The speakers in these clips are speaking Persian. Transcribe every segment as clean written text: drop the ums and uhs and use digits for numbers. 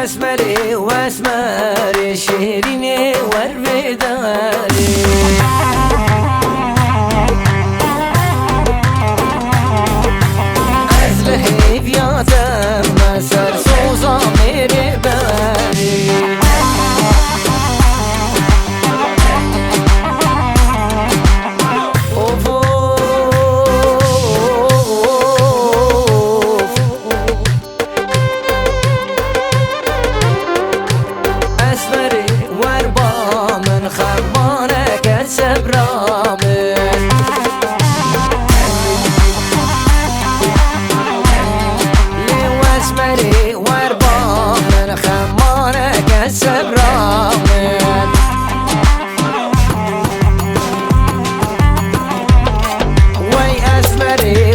اسمري واسمري شيريني وربداري ازلهي بياتم مسر سوزا ميري باري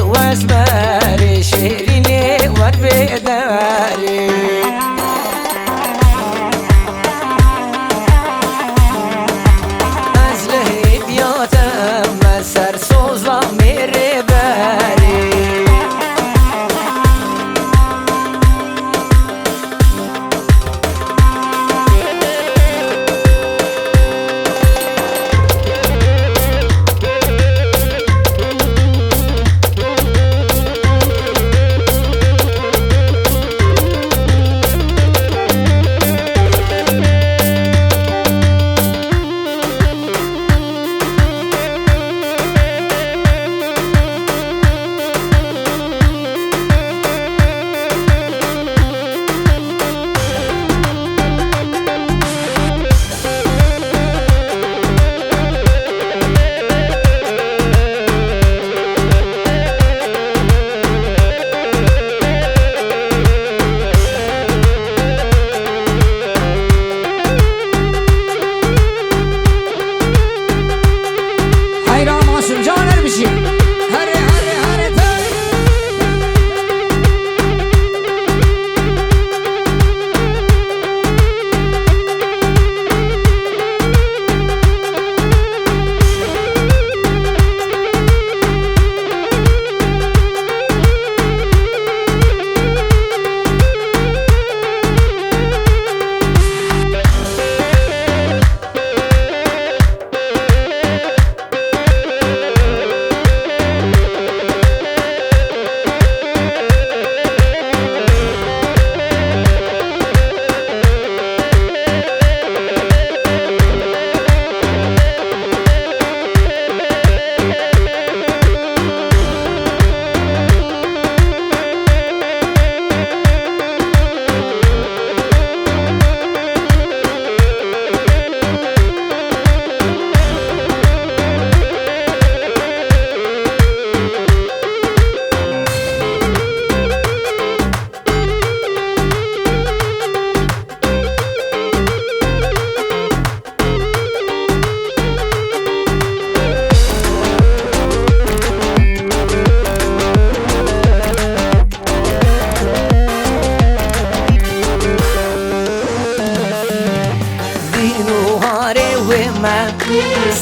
واسمري شيريني وربداري ازلهي بياتم مسر سوزا ميري باري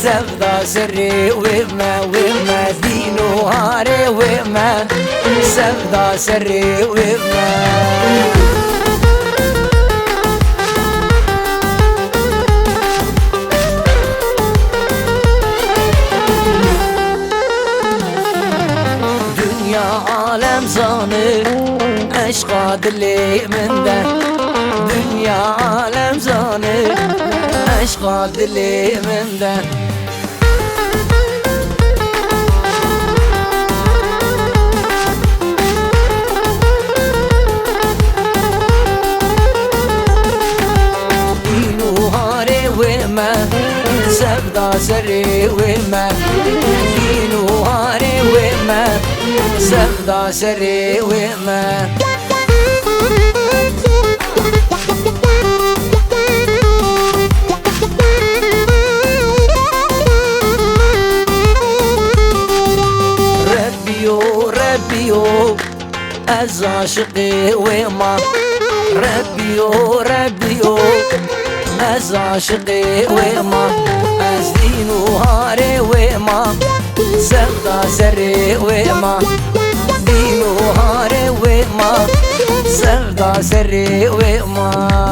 سفدا سري وما دينو هاري وما سفدا سري وما دنيا عالم زانر عشقا دلي من ده دنيا عالم زانر عشقا دلي من ده دينو هاري وما سفدا سري وما دينو هاري وما سفدا سري وما ربيو از عاشقي وما ربيو از عاشقي وما از دينو هاري وما سفدا سري وما دينو هاري وما سفدا سري وما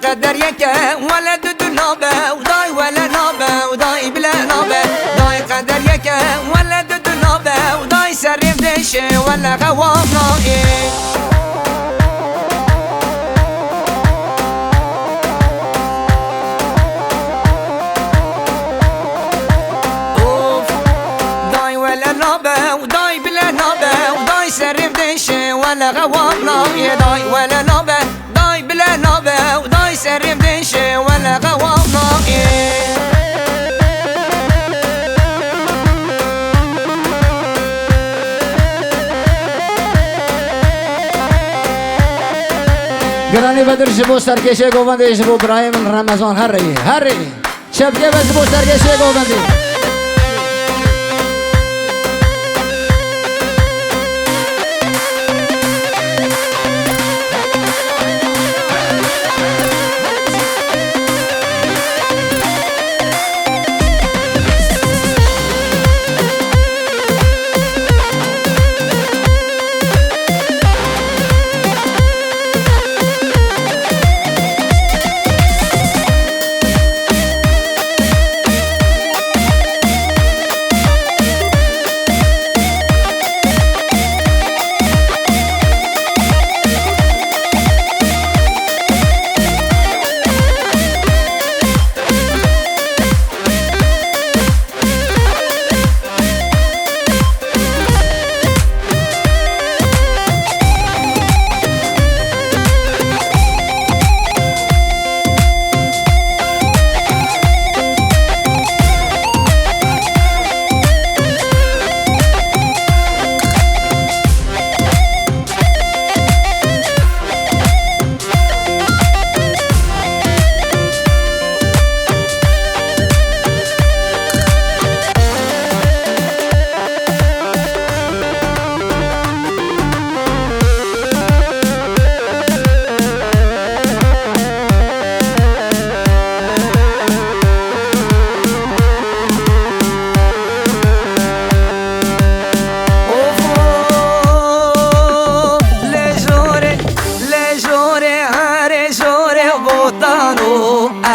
قدر يكا ولد دنابه وداي ولا نابه وداي بلا نابه داي قدر يكا ولد دنابه وداي سرف دشه ولا غوام نائي سرف دشه ولا غوام نائي داي ولا نابه داي بلا نابه وداي سرف دشه ولا غوام نائي گرانی بدر جبو سرکشه گوونده جبو برایم رمضان هر ری شبگه بس جبو سرکشه گوونده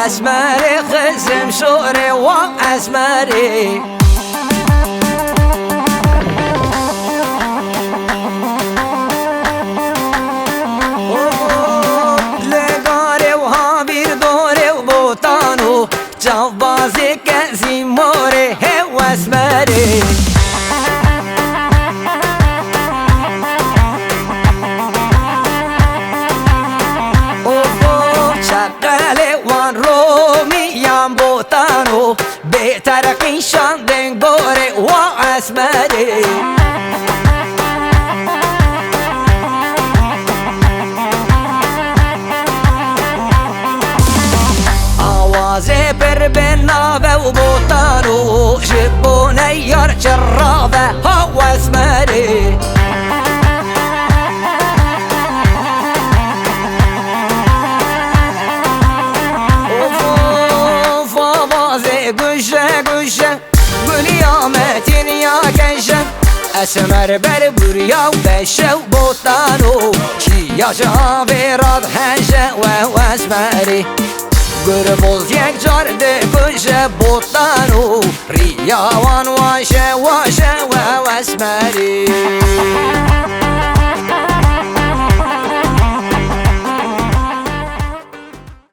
اسمري خزم شوري واسمري لغاري وهابير دوري وبوطانو جوازي كزي موري واسمري بترقي شاندن بوري واسمري آوازي بر بنابه وبوطانو جبوني يار جرابه واسمري اسمر بر بریا و بشه و بوتانو کیا جاویراد هنشه و اسمری گربوز یک جارده کشه بوتانو ریاوان واشه و اسمری